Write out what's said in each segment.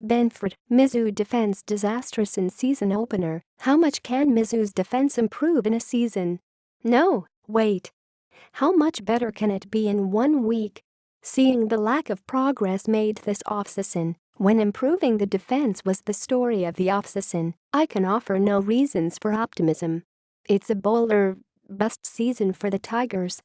BenFred, Mizzou defense disastrous in season opener. How much can Mizzou's defense improve in a season? No, wait. How much better can it be in 1 week? Seeing the lack of progress made this offseason, when improving the defense was the story of the offseason, I can offer no reasons for optimism. It's a bowl or bust season for the Tigers.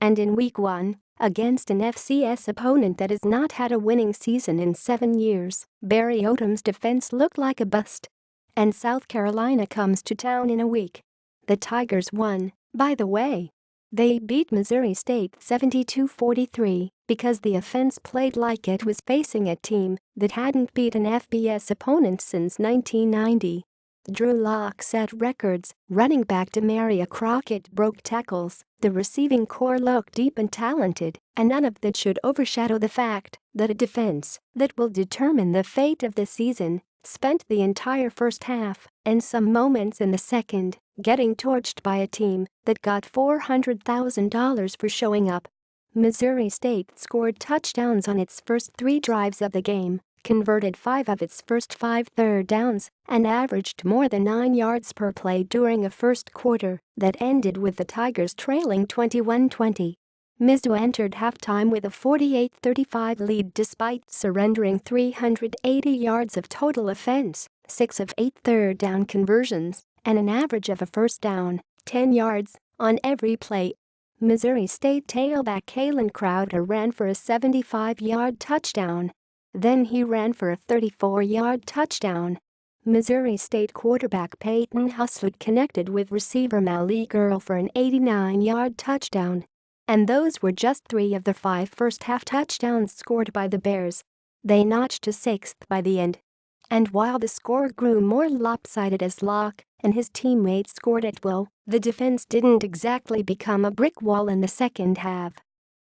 And in week 1, against an FCS opponent that has not had a winning season in 7 years, Barry Odom's defense looked like a bust. And South Carolina comes to town in a week. The Tigers won, by the way. They beat Missouri State 72-43 because the offense played like it was facing a team that hadn't beat an FBS opponent since 1990. Drew Lock set records, running back Damarea Crockett broke tackles, the receiving core looked deep and talented, and none of that should overshadow the fact that a defense that will determine the fate of the season spent the entire first half and some moments in the second getting torched by a team that got $400,000 for showing up. Missouri State scored touchdowns on its first 3 drives of the game, converted 5 of its first 5 third downs, and averaged more than 9 yards per play during a first quarter that ended with the Tigers trailing 21-20. Mizzou entered halftime with a 48-35 lead despite surrendering 380 yards of total offense, 6 of 8 third down conversions, and an average of a first down, 10 yards, on every play. Missouri State tailback Kalen Crowder ran for a 75-yard touchdown. Then he ran for a 34-yard touchdown. Missouri State quarterback Peyton Hustlett connected with receiver Malik Earl for an 89-yard touchdown. And those were just 3 of the 5 first-half touchdowns scored by the Bears. They notched to 6th by the end. And while the score grew more lopsided as Locke and his teammates scored at will, the defense didn't exactly become a brick wall in the second half.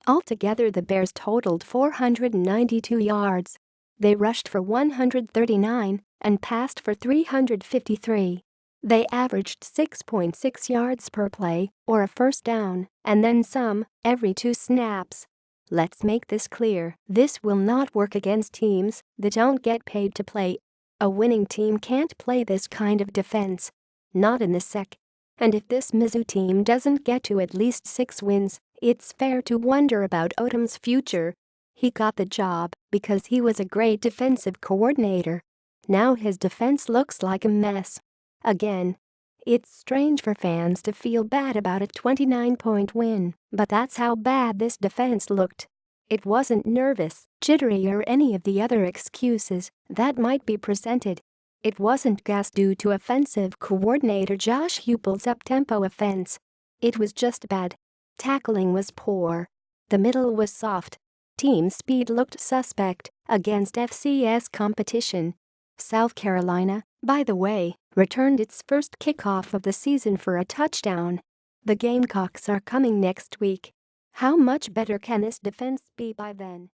Altogether, the Bears totaled 492 yards. They rushed for 139 and passed for 353. They averaged 6.6 yards per play, or a first down, and then some, every 2 snaps. Let's make this clear, this will not work against teams that don't get paid to play. A winning team can't play this kind of defense. Not in the SEC. And if this Mizzou team doesn't get to at least 6 wins, it's fair to wonder about Odom's future. He got the job because he was a great defensive coordinator. Now his defense looks like a mess. Again. It's strange for fans to feel bad about a 29-point win, but that's how bad this defense looked. It wasn't nervous, jittery, or any of the other excuses that might be presented. It wasn't gas due to offensive coordinator Josh Heupel's up-tempo offense. It was just bad. Tackling was poor. The middle was soft. Team speed looked suspect against FCS competition. South Carolina, by the way, returned its first kickoff of the season for a touchdown. The Gamecocks are coming next week. How much better can this defense be by then?